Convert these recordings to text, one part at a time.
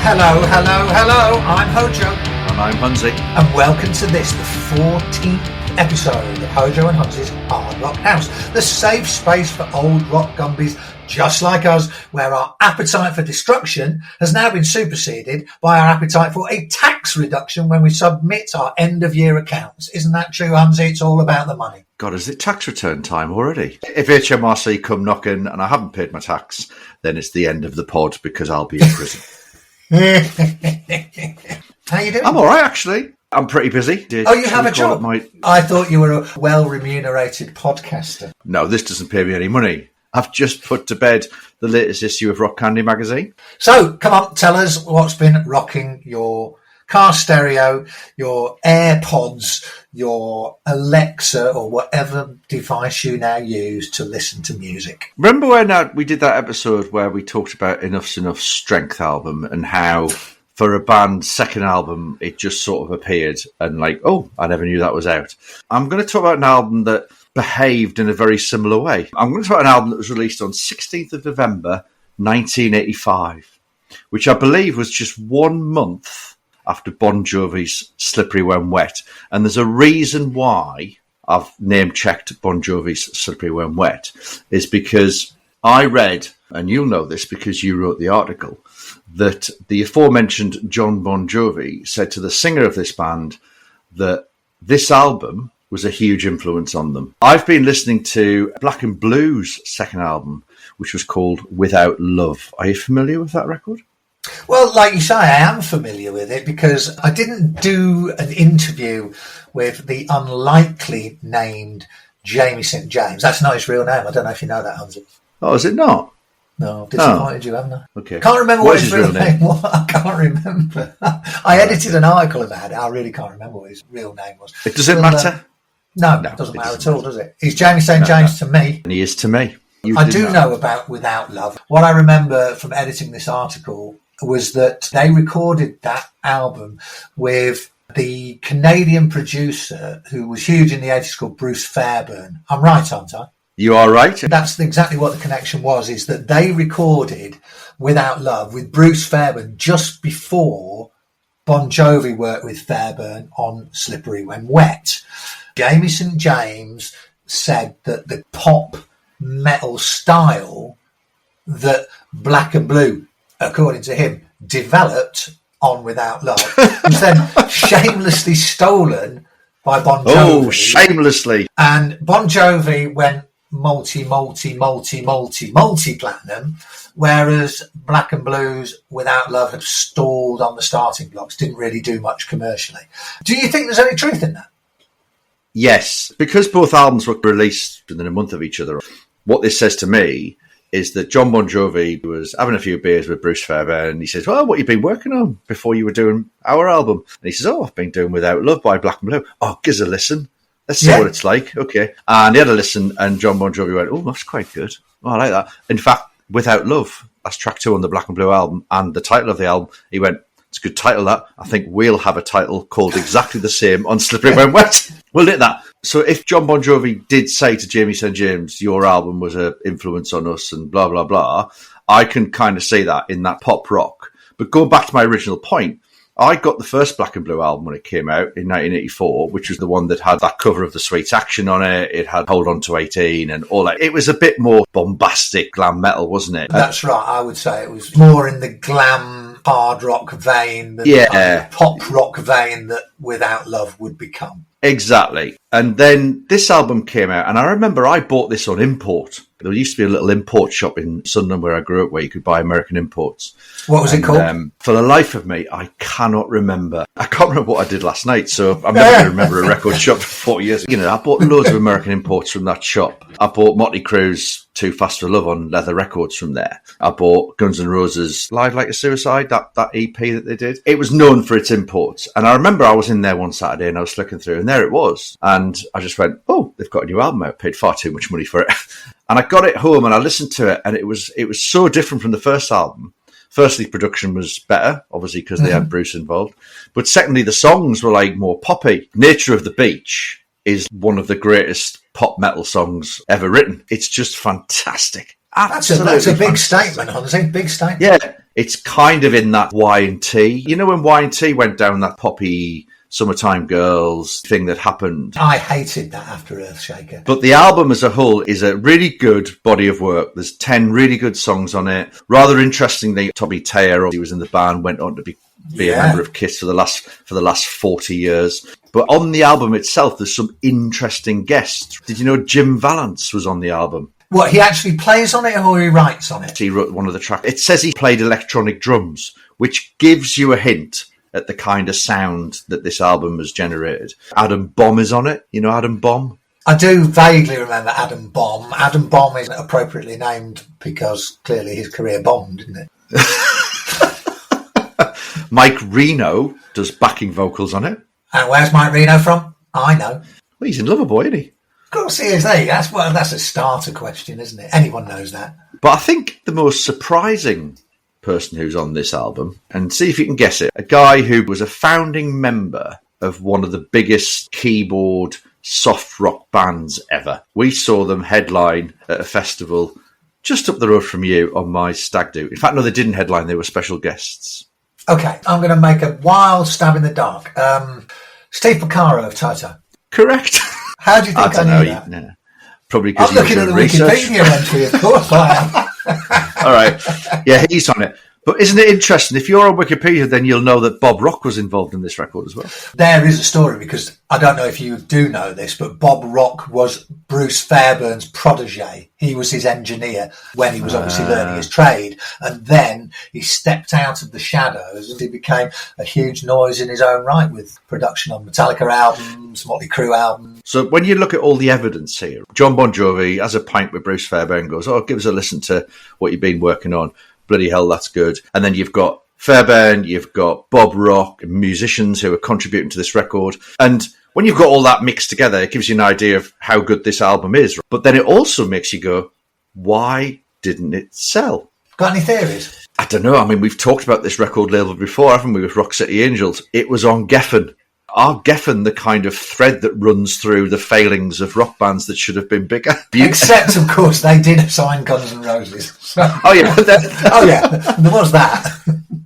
Hello. I'm HoJo. And I'm Hunzi. And welcome to this, the 14th episode of HoJo and Hunzi's Hard Rock House, the safe space for old rock gumbies just like us, where our appetite for destruction has now been superseded by our appetite for a tax reduction when we submit our end-of-year accounts. Isn't that true, Hunzi? It's all about the money. God, is it tax return time already? If HMRC come knocking and I haven't paid my tax, then it's the end of the pod because I'll be in prison. How you doing? I'm all right, actually. I'm pretty busy. Oh, you have a job? I thought you were a well-remunerated podcaster. No, this doesn't pay me any money. I've just put to bed the latest issue of Rock Candy magazine. So, come on, tell us what's been rocking your car stereo, your AirPods, your Alexa, or whatever device you now use to listen to music. Remember when we did that episode where we talked about Enough's Enough Strength album and how for a band's second album, it just sort of appeared and like, oh, I never knew that was out. I'm going to talk about an album that behaved in a very similar way. I'm going to talk about an album that was released on 16th of November, 1985, which I believe was just 1 month after Bon Jovi's Slippery When Wet. And there's a reason why I've name-checked Bon Jovi's Slippery When Wet, is because I read, and you'll know this because you wrote the article, that the aforementioned John Bon Jovi said to the singer of this band that this album was a huge influence on them. I've been listening to Black and Blue's second album, which was called Without Love. Are you familiar with that record? Well, like you say, I am familiar with it because I didn't do an interview with the unlikely named Jamie St. James. That's not his real name. I don't know if you know that, Hunzi. Oh, is it not? No, disappointed you, haven't I? Okay. Can't remember what his real name was. I can't remember. I edited an article about it. I really can't remember what his real name was. Does it matter? No, it doesn't matter at all, does it? He's Jamie St. James to me. And he is to me. I do know about Without Love. What I remember from editing this article was that they recorded that album with the Canadian producer who was huge in the 80s called Bruce Fairbairn. I'm right, aren't I? You are right. That's exactly what the connection was, is that they recorded Without Love with Bruce Fairbairn just before Bon Jovi worked with Fairbairn on Slippery When Wet. Jamie St. James said that the pop metal style that Black and Blue, according to him, developed on Without Love was then shamelessly stolen by Bon Jovi. Oh, shamelessly. And Bon Jovi went multi-platinum, whereas Black and Blues Without Love had stalled on the starting blocks, didn't really do much commercially. Do you think there's any truth in that? Yes, because both albums were released within a month of each other. What this says to me is that John Bon Jovi was having a few beers with Bruce Fairbairn and he says, well, what have you been working on before you were doing our album? And he says, oh, I've been doing Without Love by Black and Blue. Oh, give us a listen. Let's see what it's like. Okay. And he had a listen and John Bon Jovi went, oh, that's quite good. Oh, I like that. In fact, Without Love, that's track 2 on the Black and Blue album, and the title of the album, he went, it's a good title, that. I think we'll have a title called exactly the same on Slippery When Wet. We'll do that. So if John Bon Jovi did say to Jamie St. James, your album was an influence on us and blah, blah, blah, I can kind of say that in that pop rock. But going back to my original point, I got the first Black and Blue album when it came out in 1984, which was the one that had that cover of the Sweet Action on it. It had Hold On to 18 and all that. It was a bit more bombastic glam metal, wasn't it? That's right. I would say it was more in the glam hard rock vein than the pop rock vein that Without Love would become. Exactly. And then this album came out, and I remember I bought this on import. There used to be a little import shop in Sunderland where I grew up where you could buy American imports. What was it called? For the life of me, I cannot remember. I can't remember what I did last night, so I'm never going to remember a record shop for 40 years. You know, I bought loads of American imports from that shop. I bought Motley Crue's Too Fast for Love on leather records from there. I bought Guns N' Roses' Live Like a Suicide, that EP that they did. It was known for its imports. And I remember I was in there one Saturday and I was flicking through, and there it was. And I just went, oh, they've got a new album out. Paid far too much money for it. And I got it home and I listened to it, and it was so different from the first album. Firstly, production was better, obviously, because they had Bruce involved. But secondly, the songs were like more poppy. Nature of the Beach is one of the greatest pop metal songs ever written. It's just fantastic. That's a big statement, honestly. Big statement. Yeah. It's kind of in that Y&T. You know when Y&T went down that poppy Summertime Girls thing that happened? I hated that After Earthshaker. But the album as a whole is a really good body of work. There's 10 really good songs on it. Rather interestingly, Tommy Taylor, he was in the band, went on to be a member of Kiss for the last 40 years. But on the album itself, there's some interesting guests. Did you know Jim Vallance was on the album? What, he actually plays on it or he writes on it? He wrote one of the tracks. It says he played electronic drums, which gives you a hint at the kind of sound that this album has generated. Adam Bomb is on it. You know Adam Bomb? I do vaguely remember Adam Bomb. Adam Bomb is appropriately named because clearly his career bombed, didn't it? Mike Reno does backing vocals on it. And where's Mike Reno from? I know. Well, he's in Loverboy, isn't he? Of course he is. That's a starter question, isn't it? Anyone knows that. But I think the most surprising person who's on this album, and see if you can guess it, a guy who was a founding member of one of the biggest keyboard soft rock bands ever. We saw them headline at a festival just up the road from you on my stag do. In fact, no, they didn't headline, they were special guests. Okay, I'm going to make a wild stab in the dark. Steve Porcaro of Toto. Correct. How do you think I knew that? No. Probably because I'm looking at the Wikipedia entry, of course I am. All right. Yeah, he's on it. But isn't it interesting? If you're on Wikipedia, then you'll know that Bob Rock was involved in this record as well. There is a story, because I don't know if you do know this, but Bob Rock was Bruce Fairbairn's protege. He was his engineer when he was obviously learning his trade. And then he stepped out of the shadows and he became a huge noise in his own right with production on Metallica albums, Motley Crue albums. So when you look at all the evidence here, John Bon Jovi has a pint with Bruce Fairbairn and goes, oh, give us a listen to what you've been working on. Bloody hell, that's good. And then you've got Fairbairn, you've got Bob Rock, musicians who are contributing to this record. And when you've got all that mixed together, it gives you an idea of how good this album is. But then it also makes you go, why didn't it sell? Got any theories? I don't know. I mean, we've talked about this record label before, haven't we, with Rock City Angels? It was on Geffen. Are Geffen the kind of thread that runs through the failings of rock bands that should have been bigger? Except, of course, they did sign Guns N' Roses. So. Oh, yeah. There was that.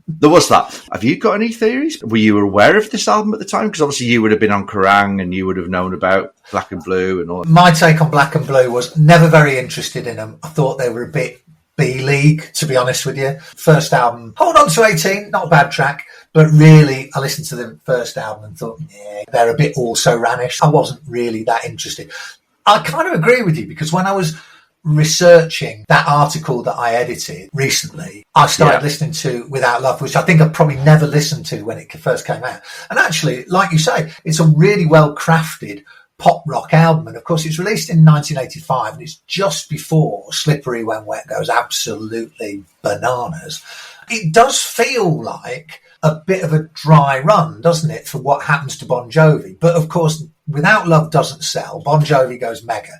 There was that. Have you got any theories? Were you aware of this album at the time? Because obviously you would have been on Kerrang and you would have known about Black and Blue and all that. My take on Black and Blue was never very interested in them. I thought they were a bit B-League, to be honest with you. First album, Hold On to 18, not a bad track. But really, I listened to the first album and thought, yeah, they're a bit also-ranish. I wasn't really that interested. I kind of agree with you, because when I was researching that article that I edited recently, I started listening to Without Love, which I think I probably never listened to when it first came out. And actually, like you say, it's a really well-crafted pop rock album. And of course, it's released in 1985, and it's just before Slippery When Wet goes absolutely bananas. It does feel like a bit of a dry run, doesn't it, for what happens to Bon Jovi? But of course, Without Love doesn't sell. Bon Jovi goes mega.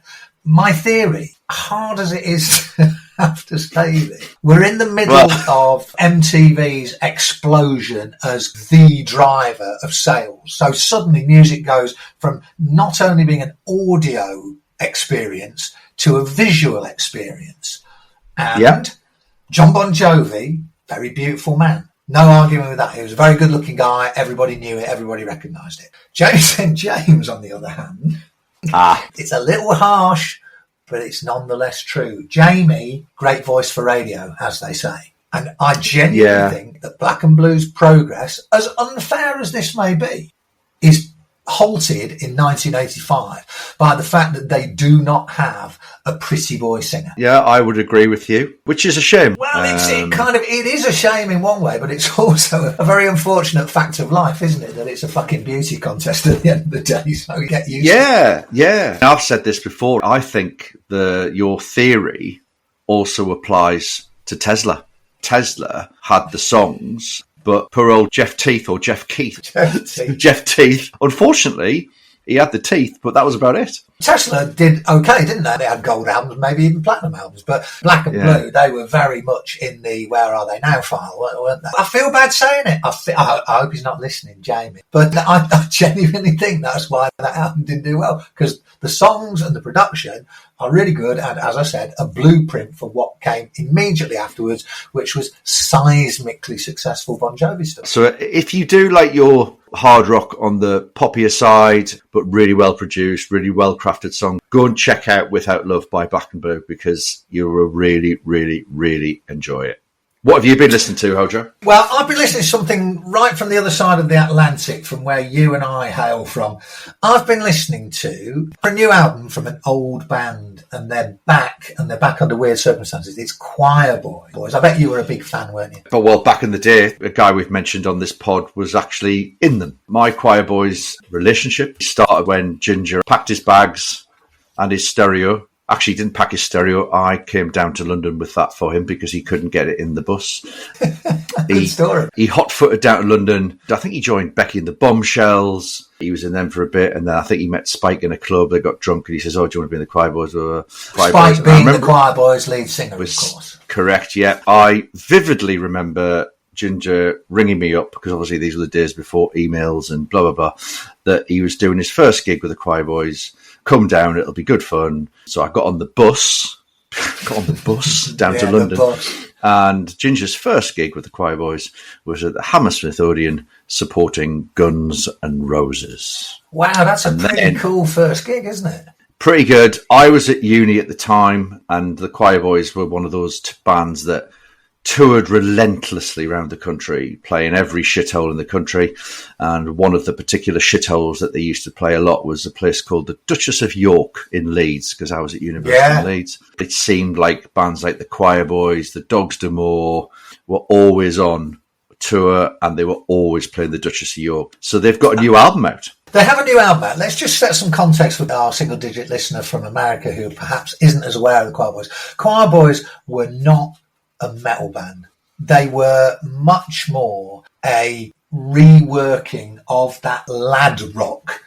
My theory, hard as it is to have to say this, we're in the middle of MTV's explosion as the driver of sales. So suddenly music goes from not only being an audio experience to a visual experience. And John Bon Jovi, very beautiful man. No arguing with that. He was a very good-looking guy. Everybody knew it. Everybody recognised it. James St. James, on the other hand, it's a little harsh, but it's nonetheless true. Jamie, great voice for radio, as they say. And I genuinely think that Black and Blue's progress, as unfair as this may be, is halted in 1985 by the fact that they do not have a pretty boy singer. Yeah, I would agree with you, which is a shame. Well, it is a shame in one way, but it's also a very unfortunate fact of life, isn't it? That it's a fucking beauty contest at the end of the day, so you get used to it. Yeah. I've said this before. I think your theory also applies to Tesla. Tesla had the songs, but poor old Jeff Keith, unfortunately, He had the teeth, but that was about it. Tesla did okay, didn't they? They had gold albums, maybe even platinum albums, but Black and Blue, they were very much in the where are they now file, weren't they? I feel bad saying it. I hope he's not listening, Jamie. But I genuinely think that's why that album didn't do well, because the songs and the production are really good, and as I said, a blueprint for what came immediately afterwards, which was seismically successful Bon Jovi stuff. So if you do like your hard rock on the poppier side, but really well produced, really well crafted song, go and check out Without Love by Black and Blue, because you will really, really, really enjoy it. What have you been listening to, HoJo? Well, I've been listening to something right from the other side of the Atlantic, from where you and I hail from. I've been listening to a new album from an old band, and they're back under weird circumstances. It's Quireboys. I bet you were a big fan, weren't you? But well, back in the day, a guy we've mentioned on this pod was actually in them. My Quireboys relationship started when Ginger packed his bags and his stereo. Actually, he didn't pack his stereo. I came down to London with that for him because he couldn't get it in the bus. Good story. He hot-footed down to London. I think he joined Becky and the Bombshells. He was in them for a bit, and then I think he met Spike in a club. They got drunk, and he says, "Oh, do you want to be in the Quireboys?" Spike being the Quireboys lead singer, of course. Correct, yeah. I vividly remember Ginger ringing me up, because obviously these were the days before emails and blah, blah, blah, that he was doing his first gig with the Quireboys. Come down, it'll be good fun. So I got on the bus down to London. And Ginger's first gig with the Quireboys was at the Hammersmith Odeon, supporting Guns N' Roses. Wow, that's a pretty cool first gig, isn't it? Pretty good. I was at uni at the time, and the Quireboys were one of those bands that toured relentlessly around the country, playing every shithole in the country. And one of the particular shitholes that they used to play a lot was a place called the Duchess of York in Leeds, because I was at university in Leeds. It seemed like bands like the Quireboys, the Dogs D'Amour were always on tour, and they were always playing the Duchess of York. So they've got a new album out. They have a new album out. Let's just set some context with our single-digit listener from America who perhaps isn't as aware of the Quireboys. Quireboys were not a metal band. They were much more a reworking of that lad rock,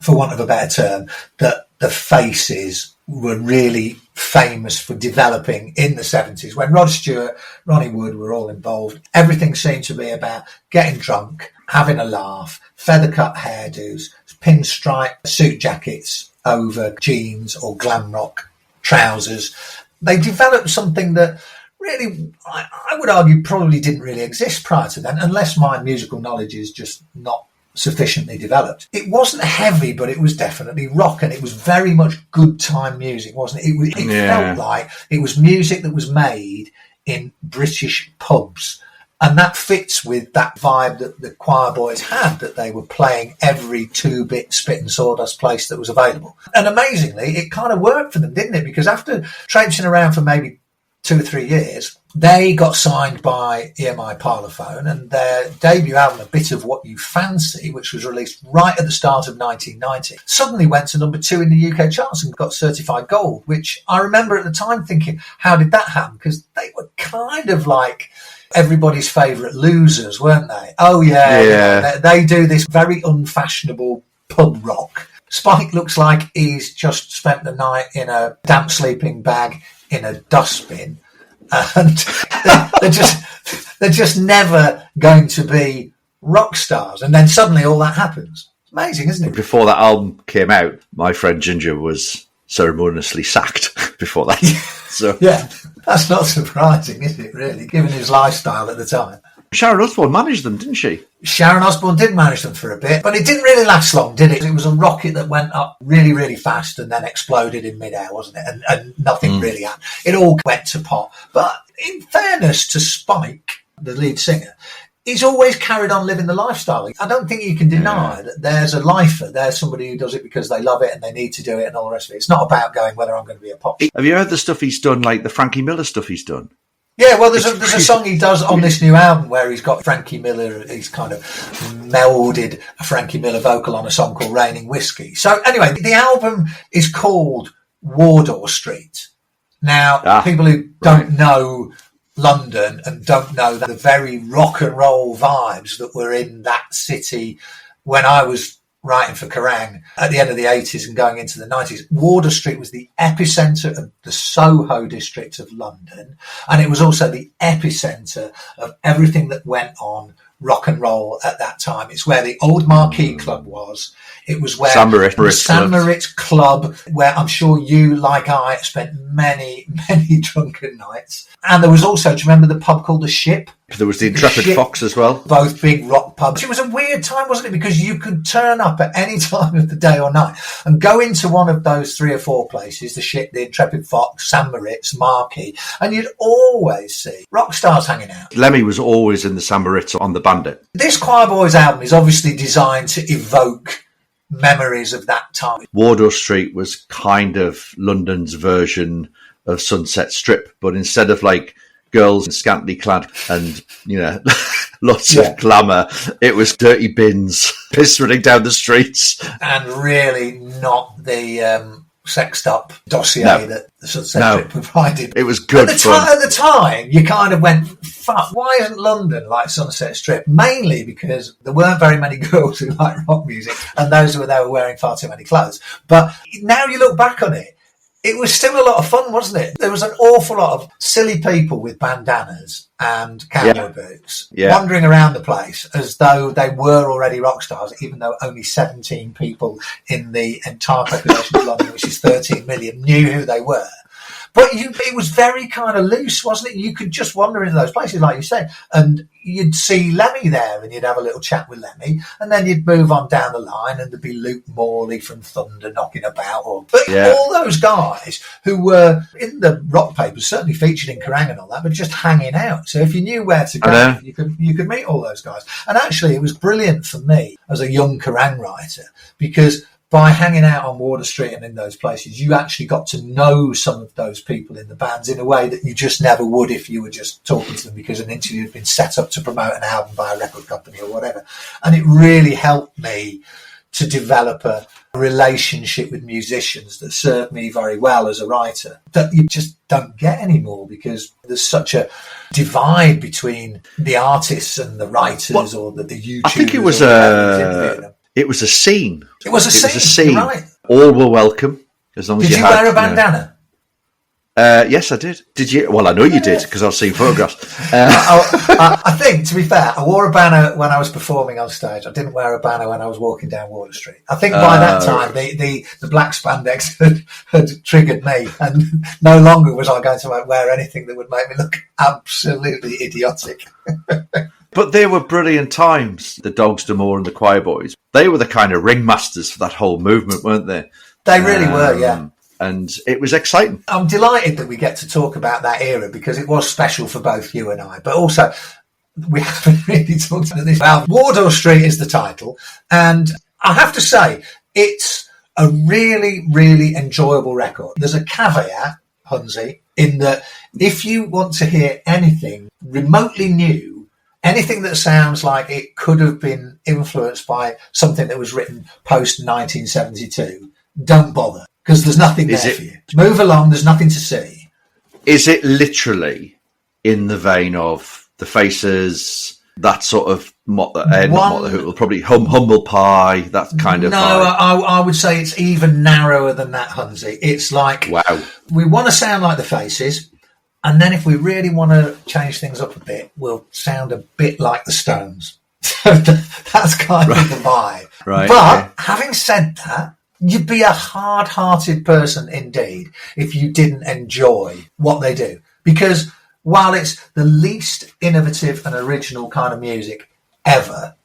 for want of a better term, that the Faces were really famous for developing in the 70s. When Rod Stewart, Ronnie Wood were all involved, everything seemed to be about getting drunk, having a laugh, feather-cut hairdos, pinstripe suit jackets over jeans or glam rock trousers. They developed something that really, I would argue, probably didn't really exist prior to then, unless my musical knowledge is just not sufficiently developed. It wasn't heavy, but it was definitely rock, and it was very much good time music, wasn't it? It felt like it was music that was made in British pubs, and that fits with that vibe that the Quireboys had, that they were playing every 2-bit spit and sawdust place that was available. And amazingly, it kind of worked for them, didn't it? Because after traipsing around for maybe 2 or 3 years, they got signed by EMI Parlophone, and their debut album, A Bit of What You Fancy, which was released right at the start of 1990, suddenly went to number 2 in the UK charts and got certified gold, which I remember at the time thinking, how did that happen? Because they were kind of like everybody's favourite losers, weren't they? Oh, yeah. They do this very unfashionable pub rock. Spike looks like he's just spent the night in a damp sleeping bag in a dustbin, and they're just never going to be rock stars, and then suddenly all that happens. It's amazing, isn't it? Before that album came out, my friend Ginger was ceremoniously sacked before that. So yeah, that's not surprising, is it, really, given his lifestyle at the time. Sharon Osbourne managed them, didn't she? Sharon Osbourne did manage them for a bit, but it didn't really last long, did it? It was a rocket that went up really, really fast and then exploded in midair, wasn't it? And nothing really happened. It all went to pot. But in fairness to Spike, the lead singer, he's always carried on living the lifestyle. I don't think you can deny that there's a lifer. There's somebody who does it because they love it and they need to do it and all the rest of it. It's not about going whether I'm going to be a pop star. Have you heard the stuff he's done, like the Frankie Miller stuff he's done? Yeah, well, there's a song he does on this new album where he's got Frankie Miller. He's kind of melded a Frankie Miller vocal on a song called Raining Whiskey. So anyway, the album is called Wardour Street. Now, people who don't know London and don't know the very rock and roll vibes that were in that city when I was writing for Kerrang at the end of the 80s and going into the 90s, Wardour Street was the epicentre of the Soho district of London. And it was also the epicentre of everything that went on rock and roll at that time. It's where the old Marquee Club was. It was where the San Moritz Club, where I'm sure you, like I, spent many, many drunken nights. And there was also, do you remember the pub called The Ship? There was the Intrepid Fox as well. Both big rock pubs. It was a weird time, wasn't it? Because you could turn up at any time of the day or night and go into one of those 3 or 4 places, The Ship, the Intrepid Fox, San Moritz, Marquee, and you'd always see rock stars hanging out. Lemmy was always in the San Moritz on the Bandit. This Quireboys album is obviously designed to evoke memories of that time. Wardour Street was kind of London's version of Sunset Strip, but instead of like girls in scantily clad and, you know, lots of glamour, it was dirty bins piss running down the streets. And really not the sexed up dossier that the Sunset Strip provided. It was good at the time, you kind of went, fuck, why isn't London like Sunset Strip? Mainly because there weren't very many girls who liked rock music, and those who were there were wearing far too many clothes. But now you look back on it, it was still a lot of fun, wasn't it? There was an awful lot of silly people with bandanas and cowboy boots wandering around the place as though they were already rock stars, even though only 17 people in the entire population of London, which is 13 million, knew who they were. But it was very kind of loose, wasn't it? You could just wander into those places, like you said, and you'd see Lemmy there and you'd have a little chat with Lemmy, and then you'd move on down the line and there'd be Luke Morley from Thunder knocking about. All those guys who were in the rock papers, certainly featured in Kerrang and all that, but just hanging out. So if you knew where to go, you could meet all those guys. And actually, it was brilliant for me as a young Kerrang writer, because by hanging out on Wardour Street and in those places, you actually got to know some of those people in the bands in a way that you just never would if you were just talking to them because an interview had been set up to promote an album by a record company or whatever. And it really helped me to develop a relationship with musicians that served me very well as a writer that you just don't get anymore because there's such a divide between the artists and the writers or the YouTubers. I think it was It was a scene. It was a scene. You're right. All were welcome as long as you had. Did you wear a bandana? Yes, I did. Did you? Well, I know you did because I've seen photographs. I think, to be fair, I wore a banner when I was performing on stage. I didn't wear a banner when I was walking down Wardour Street. I think by that time, the black spandex had triggered me, and no longer was I going to wear anything that would make me look absolutely idiotic. But they were brilliant times, the Dogs D'Amour and the Quireboys. They were the kind of ringmasters for that whole movement, weren't they? They really were, yeah. And it was exciting. I'm delighted that we get to talk about that era because it was special for both you and I. But also, we haven't really talked about this. Well, Wardour Street is the title. And I have to say, it's a really, really enjoyable record. There's a caveat, Hunzi, in that if you want to hear anything remotely new, anything that sounds like it could have been influenced by something that was written post-1972, don't bother, because there's nothing there for you. Move along, there's nothing to see. Is it literally in the vein of The Faces, that sort of, not Mott the Hoople, probably Humble Pie, that kind of vibe? I would say it's even narrower than that, Hunzi. It's like, wow, we want to sound like The Faces, and then if we really want to change things up a bit, we'll sound a bit like the Stones. That's kind of the vibe. Right. But having said that, you'd be a hard-hearted person indeed if you didn't enjoy what they do. Because while it's the least innovative and original kind of music ever,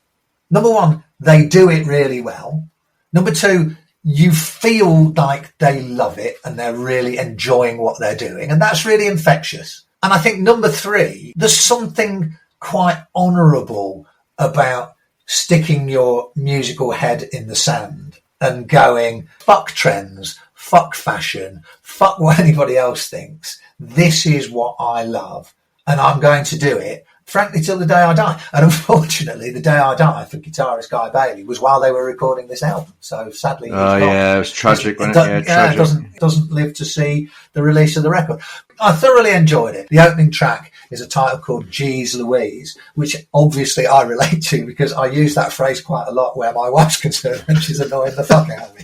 number one, they do it really well. Number two, you feel like they love it and they're really enjoying what they're doing. And that's really infectious. And I think number three, there's something quite honourable about sticking your musical head in the sand and going, fuck trends, fuck fashion, fuck what anybody else thinks. This is what I love. And I'm going to do it, frankly, till the day I die. And unfortunately, the day I die for guitarist Guy Bailey was while they were recording this album. So sadly, he's gone. Yeah, it was tragic. It doesn't live to see the release of the record. I thoroughly enjoyed it. The opening track is a title called Geez Louise, which obviously I relate to because I use that phrase quite a lot where my wife's concerned and she's annoying the fuck out of me.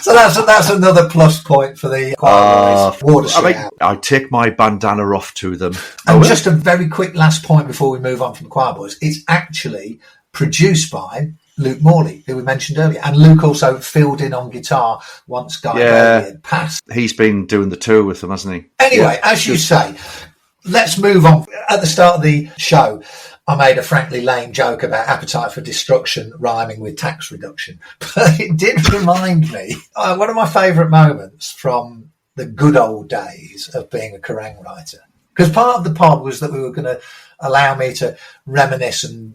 So that's another plus point for the Water Street. I take my bandana off to them. And just a very quick last point before we move on from the Quireboys. It's actually produced by Luke Morley, who we mentioned earlier. And Luke also filled in on guitar once Guy Bailey had passed. He's been doing the tour with them, hasn't he? Anyway, as you say, let's move on. At the start of the show, I made a frankly lame joke about appetite for destruction rhyming with tax reduction. But it did remind me, one of my favourite moments from the good old days of being a Kerrang writer. Because part of the pod was that we were going to allow me to reminisce and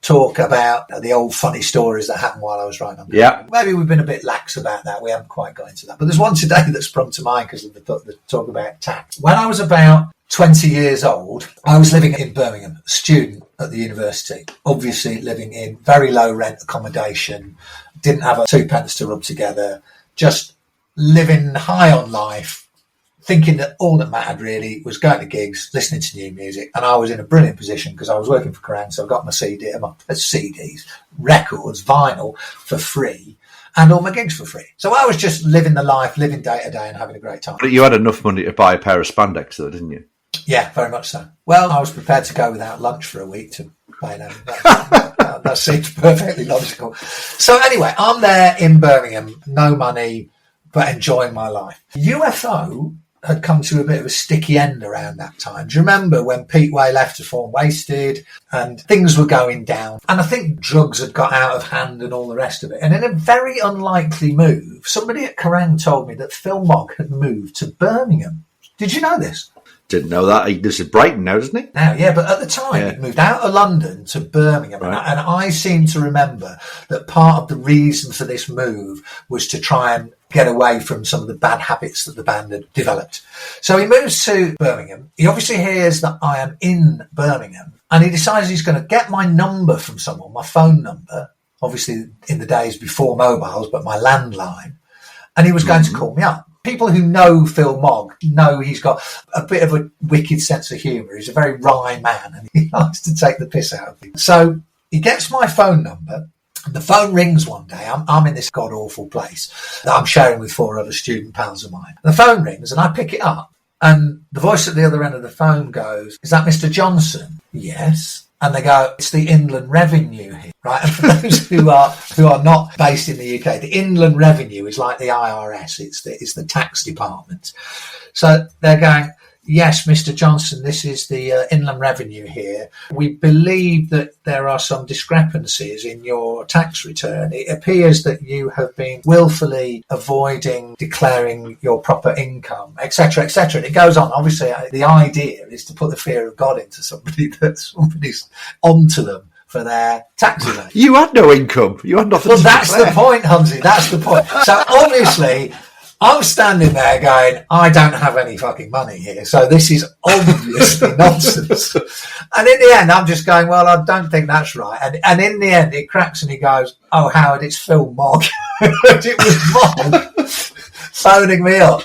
talk about the old funny stories that happened while I was writing on Kerrang. Yeah. Maybe we've been a bit lax about that. We haven't quite got into that. But there's one today that sprung to mind because of the talk about tax. When I was about 20 years old, I was living in Birmingham, a student at the university, obviously living in very low rent accommodation, didn't have a 2p to rub together, just living high on life, thinking that all that mattered really was going to gigs, listening to new music. And I was in a brilliant position because I was working for Kerrang, so I got my CDs, records, vinyl for free, and all my gigs for free. So I was just living the life, living day to day and having a great time. But you had enough money to buy a pair of spandex though, didn't you? Yeah, very much so. Well, I was prepared to go without lunch for a week to pay them. That seems perfectly logical. So anyway, I'm there in Birmingham, no money, but enjoying my life. UFO had come to a bit of a sticky end around that time. Do you remember when Pete Way left to form Wasted and things were going down? And I think drugs had got out of hand and all the rest of it. And in a very unlikely move, somebody at Kerrang told me that Phil Mogg had moved to Birmingham. Did you know this? Didn't know that. He lives in Brighton now, doesn't he? Now, yeah, but at the time, he'd moved out of London to Birmingham. Right. And I seem to remember that part of the reason for this move was to try and get away from some of the bad habits that the band had developed. So he moves to Birmingham. He obviously hears that I am in Birmingham. And he decides he's going to get my number from someone, my phone number, obviously in the days before mobiles, but my landline. And he was going to call me up. People who know Phil Mogg know he's got a bit of a wicked sense of humour. He's a very wry man and he likes to take the piss out of people. So he gets my phone number and the phone rings one day. I'm in this god-awful place that I'm sharing with 4 other student pals of mine. And the phone rings and I pick it up and the voice at the other end of the phone goes, "Is that Mr. Johnson?" "Yes." And they go, "It's the Inland Revenue here," right? And for those who are not based in the UK, the Inland Revenue is like the IRS. It's the tax department. So they're going, "Yes, Mr. Johnson, this is the Inland Revenue here. We believe that there are some discrepancies in your tax return. It appears that you have been willfully avoiding declaring your proper income, etc., etc." And it goes on. Obviously, the idea is to put the fear of God into somebody that somebody's onto them for their taxes. You had no income. You had nothing. Well, that's the point, Hunsy. That's the point. So obviously, I'm standing there going, I don't have any fucking money here, so this is obviously nonsense. And in the end, I'm just going, well, I don't think that's right. And in the end, it cracks and he goes, "Oh, Howard, it's Phil Mogg." It was Mogg phoning me up,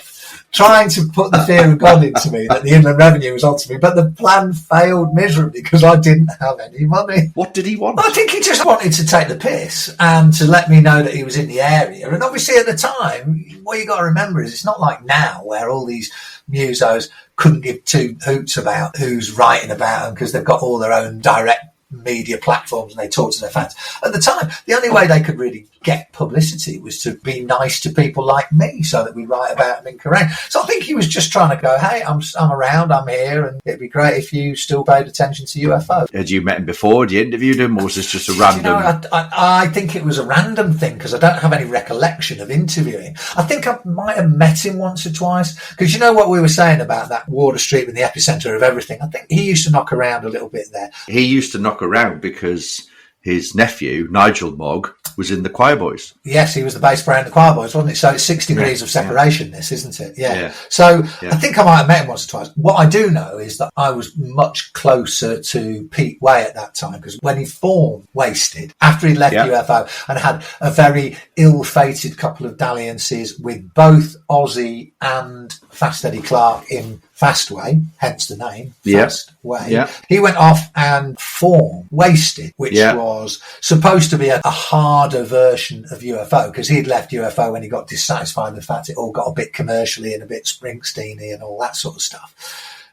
trying to put the fear of God into me, that the Inland Revenue was onto me, but the plan failed miserably because I didn't have any money. What did he want? I think he just wanted to take the piss and to let me know that he was in the area. And obviously at the time, what you got to remember is it's not like now where all these musos couldn't give 2 hoots about who's writing about them because they've got all their own direct media platforms and they talk to their fans. At the time, the only way they could really get publicity was to be nice to people like me so that we write about them in Kerrang. So I think he was just trying to go, "Hey, I'm around, I'm here, and it'd be great if you still paid attention to UFO." Had you met him before? Had you interviewed him, or was this just a random? I think it was a random thing because I don't have any recollection of interviewing. I think I might have met him once or twice because you know what we were saying about that Water Street being the epicentre of everything. I think he used to knock around a little bit there. He used to knock around because his nephew, Nigel Mogg, was in the Quireboys. Yes, he was the bass player in the Quireboys, wasn't he? So it's 6 degrees of separation, this, isn't it? Yeah. So I think I might have met him once or twice. What I do know is that I was much closer to Pete Way at that time because when he formed Wasted, after he left UFO and had a very ill-fated couple of dalliances with both Ozzy and Fast Eddie Clark in Fastway, hence the name, Yeah. Fastway. Yeah. He went off and formed Wasted, which was supposed to be a harder version of UFO, because he'd left UFO when he got dissatisfied with the fact it all got a bit commercially and a bit Springsteen-y and all that sort of stuff.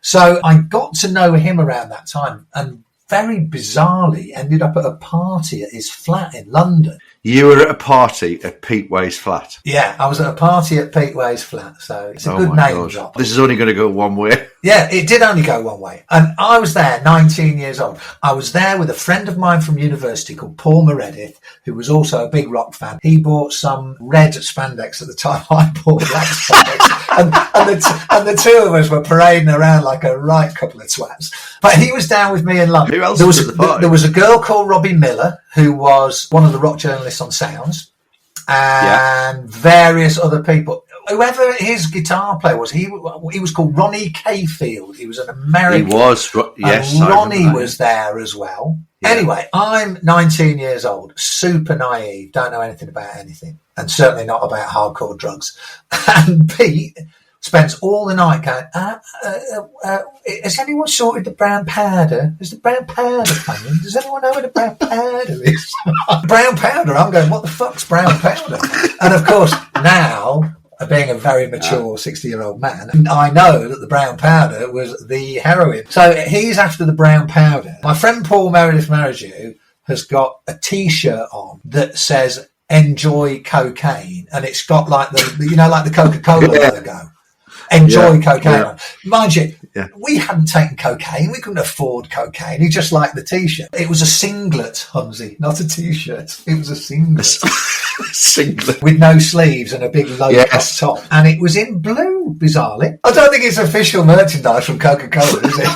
So I got to know him around that time, and very bizarrely ended up at a party at his flat in London. You were at a party at Pete Way's flat. Yeah, I was at a party at Pete Way's flat, so it's a good name drop. This is only going to go one way. Yeah, it did only go one way. And I was there, 19 years old. I was there with a friend of mine from university called Paul Meredith, who was also a big rock fan. He bought some red spandex at the time. I bought black spandex. and the two of us were parading around like a right couple of twats. But he was down with me in London. Who else was at the party? There was a girl called Robbie Miller, who was one of the rock journalists on Sounds, and various other people. Whoever his guitar player was, he was called Ronnie Cafield. He was an American. He was, yes. And Ronnie was there as well. Yeah. Anyway, I'm 19 years old, super naive, don't know anything about anything, and certainly not about hardcore drugs. And Pete spends all the night going, has anyone sorted the brown powder? Is the brown powder coming? Does anyone know where the brown powder is? Brown powder? I'm going, what the fuck's brown powder? And of course, now, being a very mature 60-year-old man, I know that the brown powder was the heroin. So he's after the brown powder. My friend Paul Meredith Marriage has got a T-shirt on that says "Enjoy Cocaine," and it's got like the Coca-Cola logo. Enjoy cocaine. Mind you, we hadn't taken cocaine. We couldn't afford cocaine. He just liked the T-shirt. It was a singlet, Humsey, not a T-shirt. It was a singlet. Singlet. With no sleeves and a big low-cut top. And it was in blue, bizarrely. I don't think it's official merchandise from Coca-Cola, is it?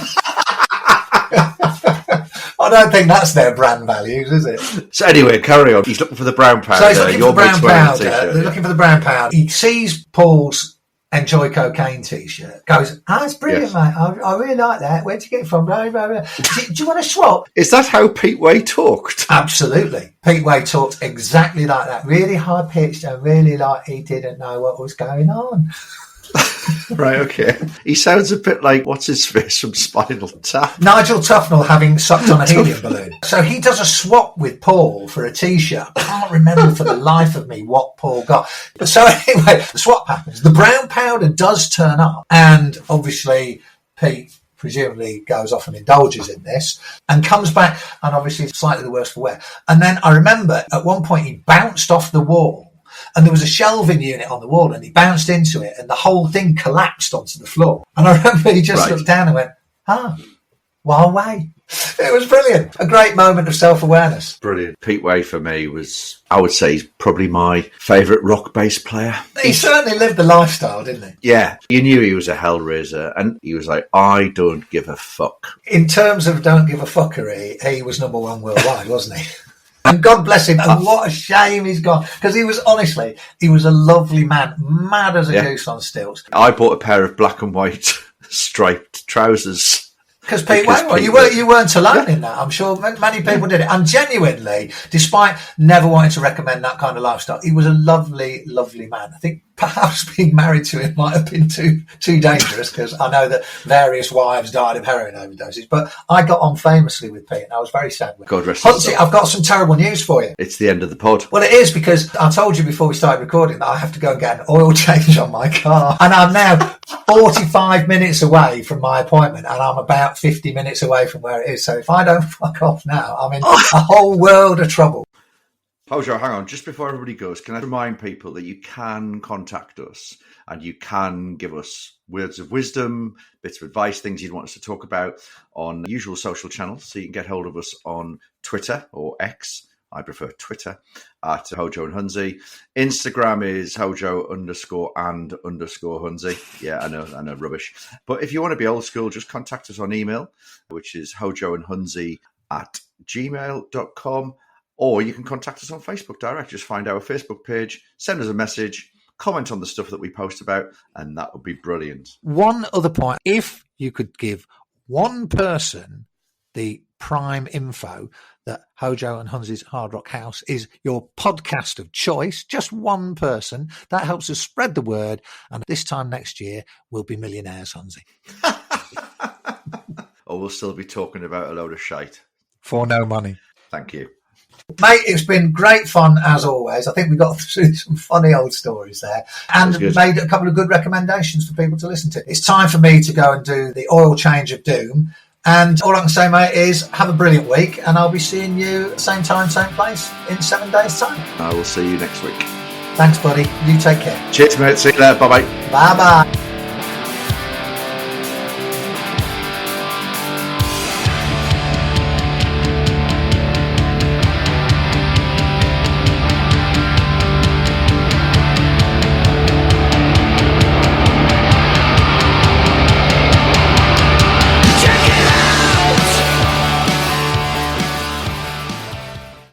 I don't think that's their brand values, is it? So anyway, carry on. He's looking for the brown powder. So he's looking for the brown powder. They're looking for the brown powder. He sees Paul's Enjoy Cocaine T-shirt. Goes, it's brilliant, mate. I really like that. Where'd you get it from? Blah, blah, blah. Do you want to swap? Is that how Pete Way talked? Absolutely. Pete Way talked exactly like that. Really high-pitched and really like he didn't know what was going on. Right, okay. He sounds a bit like, what's his face from Spinal Tap? Nigel Tufnell having sucked on a helium balloon. So he does a swap with Paul for a T-shirt. I can't remember for the life of me what Paul got. But so anyway, the swap happens. The brown powder does turn up. And obviously Pete presumably goes off and indulges in this and comes back, and obviously slightly the worse for wear. And then I remember at one point he bounced off the wall. And there was a shelving unit on the wall, and he bounced into it, and the whole thing collapsed onto the floor. And I remember he just looked down and went, well, way. It was brilliant. A great moment of self-awareness. Brilliant. Pete Way for me was, I would say, he's probably my favourite rock bass player. He certainly lived the lifestyle, didn't he? Yeah. You knew he was a hellraiser, and he was like, I don't give a fuck. In terms of don't give a fuckery, he was number one worldwide, wasn't he? And God bless him. And what a shame he's gone. Because he was a lovely man. Mad as a goose on stilts. I bought a pair of black and white striped trousers. Because Pete Way, you weren't alone in that. I'm sure many people did it. And genuinely, despite never wanting to recommend that kind of lifestyle, he was a lovely, lovely man. I think perhaps being married to him might have been too dangerous, because I know that various wives died of heroin overdoses. But I got on famously with Pete, and I was very sad with him. God rest his soul. I've got some terrible news for you. It's the end of the pod. Well, it is, because I told you before we started recording that I have to go and get an oil change on my car. And I'm now 45 minutes away from my appointment, and I'm about 50 minutes away from where it is. So if I don't fuck off now, I'm in a whole world of trouble. HoJo, hang on. Just before everybody goes, can I remind people that you can contact us and you can give us words of wisdom, bits of advice, things you'd want us to talk about on the usual social channels. So you can get hold of us on Twitter or X. I prefer Twitter at HoJo and Hunzi. Instagram is HoJo_and_Hunzi. Yeah, I know, rubbish. But if you want to be old school, just contact us on email, which is HoJoandHunzi@gmail.com. Or you can contact us on Facebook direct. Just find our Facebook page, send us a message, comment on the stuff that we post about, and that would be brilliant. One other point. If you could give one person the prime info that HoJo and Hunzi's Hard Rock House is your podcast of choice. Just one person. That helps us spread the word. And this time next year, we'll be millionaires, Hunzi. Or we'll still be talking about a load of shite. For no money. Thank you. Mate, it's been great fun as always. I think we got through some funny old stories there and made a couple of good recommendations for people to listen to. It's time for me to go and do the oil change of doom. And all I can say, mate, is have a brilliant week, and I'll be seeing you same time, same place in 7 days' time. I will see you next week. Thanks, buddy. You take care. Cheers, mate. See you later. Bye-bye. Bye-bye.